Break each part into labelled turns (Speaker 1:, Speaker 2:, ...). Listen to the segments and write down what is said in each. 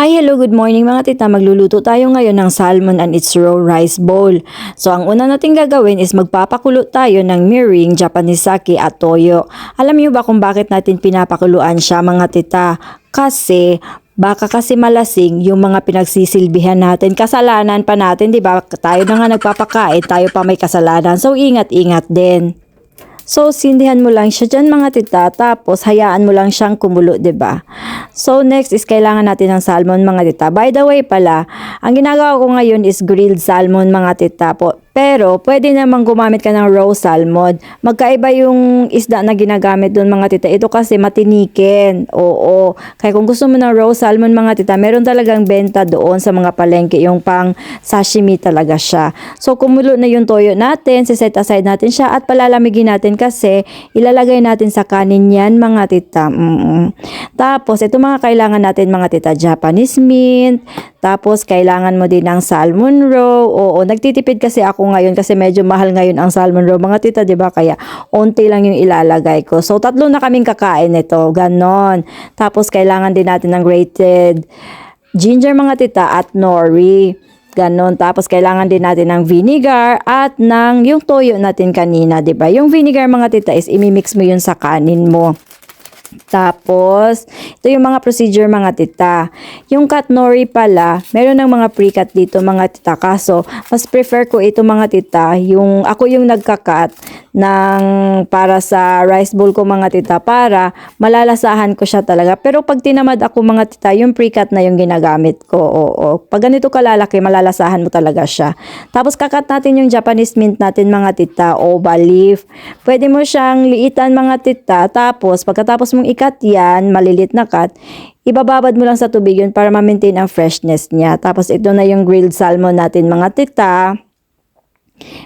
Speaker 1: Hi, hello, good morning mga tita. Magluluto tayo ngayon ng salmon and its raw rice bowl. So, ang una natin gagawin is magpapakulo tayo ng mirin, Japanese sake at toyo. Alam niyo ba kung bakit natin pinapakuluan siya mga tita? Kasi baka kasi malasing yung mga pinagsisilbihan natin. Kasalanan pa natin, di ba? Tayo na nga nagpapakain, tayo pa may kasalanan. So, ingat-ingat din. So, sindihan mo lang siya dyan mga tita, tapos hayaan mo lang siyang kumulo, 'di ba? So, next is kailangan natin ng salmon mga tita. By the way pala, ang ginagawa ko ngayon is grilled salmon mga tita po. Pero, pwede namang gumamit ka ng raw salmon. Magkaiba yung isda na ginagamit doon mga tita. Ito kasi matinikin. Oo. Kaya kung gusto mo ng raw salmon mga tita, meron talagang benta doon sa mga palengke. Yung pang sashimi talaga siya. So, kumulo na yung toyo natin. Set aside natin siya at palalamigin natin kasi ilalagay natin sa kanin yan mga tita. Tapos, ito mga kailangan natin mga tita. Japanese mint. Tapos, kailangan mo din ng salmon raw. Oo, nagtitipid kasi ako ngayon kasi medyo mahal ngayon ang salmon raw mga tita, 'di ba? Kaya onti lang yung ilalagay ko. So, tatlo na kaming kakain nito. Ganon. Tapos, kailangan din natin ng grated ginger mga tita at nori. Ganon. Tapos, kailangan din natin ng vinegar at ng yung toyo natin kanina, 'di ba? Yung vinegar mga tita is imimix mo yun sa kanin mo. Tapos, ito yung mga procedure mga tita. Yung cut nori pala, meron ng mga pre-cut dito mga tita. Kaso, mas prefer ko ito mga tita. Ako yung nagka-cut ng para sa rice bowl ko mga tita para malalasahan ko siya talaga. Pero pag tinamad ako mga tita, yung pre-cut na yung ginagamit ko. Oo. Pag ganito kalalaki, malalasahan mo talaga siya. Tapos, kakat natin yung Japanese mint natin mga tita o leaf. Pwede mo siyang liitan mga tita. Tapos, pagkatapos mong ikat yan, malilit na cut, ibababad mo lang sa tubig yun para ma-maintain ang freshness niya. Tapos ito na yung grilled salmon natin mga tita.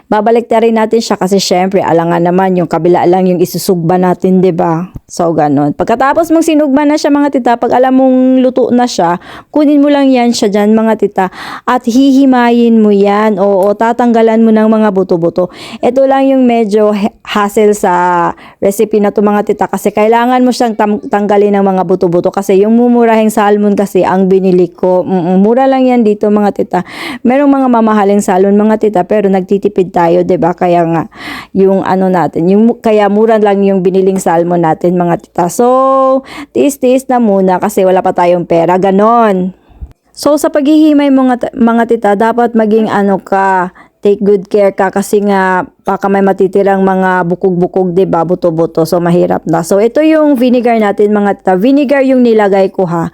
Speaker 1: Babalik na rin natin siya kasi syempre alangan naman yung kabila lang yung isusugba natin, 'di ba? So ganun. Pagkatapos mong sinugba na siya mga tita, pag alam mong luto na siya, kunin mo lang yan siya dyan mga tita at hihimayin mo yan. Oo, tatanggalan mo ng mga buto-buto. Ito lang yung medyo hassle sa recipe na to mga tita kasi kailangan mo siyang tanggalin ng mga buto-buto kasi yung mumurahing salmon kasi ang binili ko. Mura lang yan dito mga tita. Merong mga mamahaling salmon mga tita pero nagtitipid tayo, 'di ba? Kaya nga yung ano natin, kaya mura lang yung biniling salmon natin mga tita. So, tiis-tiis na muna kasi wala pa tayong pera, ganon. So, sa paghihimay mga tita, dapat maging take good care ka kasi nga baka may matitirang mga bukog-bukog, 'di ba? Buto-buto. So, mahirap na. So, ito yung vinegar natin mga tita. Vinegar yung nilagay ko ha.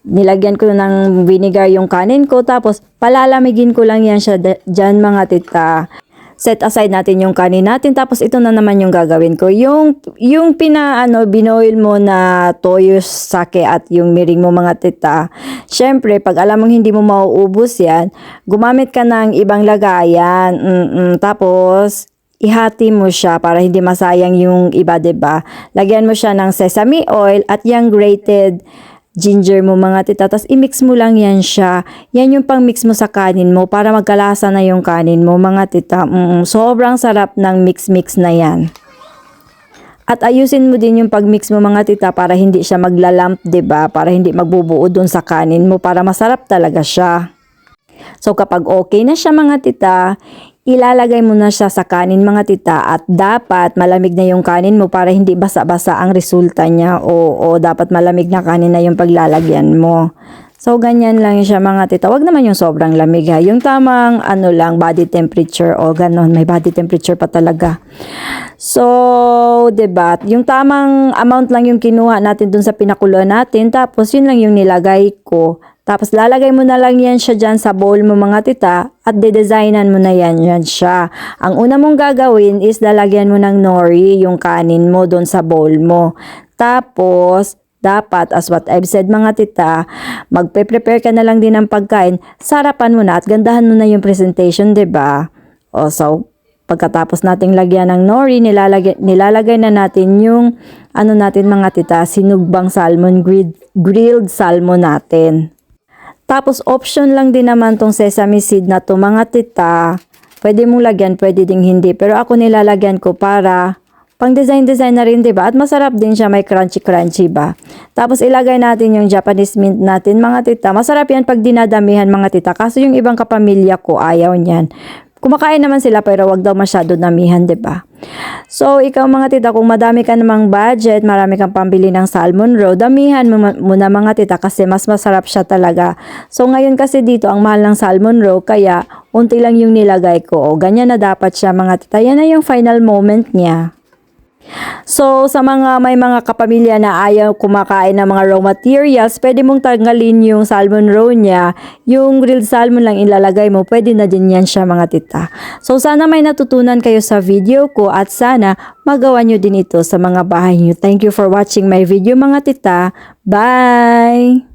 Speaker 1: Nilagyan ko ng vinegar yung kanin ko tapos palalamigin ko lang yan siya dyan mga tita. Set aside natin yung kanin natin tapos ito na naman yung gagawin ko. Yung binoil mo na toyo, sake at yung mirin mo mga tita. Syempre, pag alam mong hindi mo mauubos yan, gumamit ka ng ibang lagayan. Tapos, ihati mo siya para hindi masayang yung iba, 'di ba? Lagyan mo siya ng sesame oil at yung grated ginger mo mga tita, tapos i-mix mo lang yan siya. Yan yung pang-mix mo sa kanin mo para magkalasa na yung kanin mo mga tita. Sobrang sarap ng mix-mix na yan. At ayusin mo din yung pag-mix mo mga tita para hindi siya maglalamp, 'di ba? Para hindi magbubuo doon sa kanin mo para masarap talaga siya. So kapag okay na siya mga tita, ilalagay mo na siya sa kanin mga tita at dapat malamig na yung kanin mo para hindi basa-basa ang resulta niya. O dapat malamig na kanin na yung paglalagyan mo. So ganyan lang siya mga tita. Wag naman yung sobrang lamig ha. Yung tamang lang body temperature o ganon. May body temperature pa talaga. So, 'di ba? Yung tamang amount lang yung kinuha natin dun sa pinakuluan natin. Tapos yun lang yung nilagay ko. Tapos lalagay mo na lang yan siya dyan sa bowl mo mga tita at de-designan mo na yan siya. Ang una mong gagawin is lalagyan mo ng nori yung kanin mo doon sa bowl mo. Tapos, dapat as what I've said mga tita, magpe-prepare ka na lang din ng pagkain, sarapan mo na at gandahan mo na yung presentation, 'di ba? So, pagkatapos nating lagyan ng nori, nilalagay na natin yung natin mga tita, sinugbang salmon, grilled salmon natin. Tapos option lang din naman tong sesame seed na to mga tita. Pwede mong lagyan, pwede ding hindi. Pero ako nilalagyan ko para Pang design na rin, 'di ba? At masarap din siya, may crunchy ba? Tapos ilagay natin yung Japanese mint natin, mga tita. Masarap 'yan pag dinadamihan, mga tita. Kaso yung ibang kapamilya ko ayaw niyan. Kumakain naman sila pero wag daw masyado damihan, 'di ba? So, ikaw mga tita, kung madami ka namang budget, marami kang pambili ng salmon roe, damihan mo muna mga tita kasi mas masarap siya talaga. So, ngayon kasi dito, ang mahal ng salmon roe, kaya unti lang yung nilagay ko. O, ganyan na dapat siya mga tita. Yan na yung final moment niya. So, sa may mga kapamilya na ayaw kumakain ng mga raw materials, pwede mong tanggalin yung salmon roe niya. Yung grilled salmon lang ilalagay mo, pwede na din yan siya mga tita. So, sana may natutunan kayo sa video ko at sana magawa nyo din ito sa mga bahay nyo. Thank you for watching my video mga tita. Bye!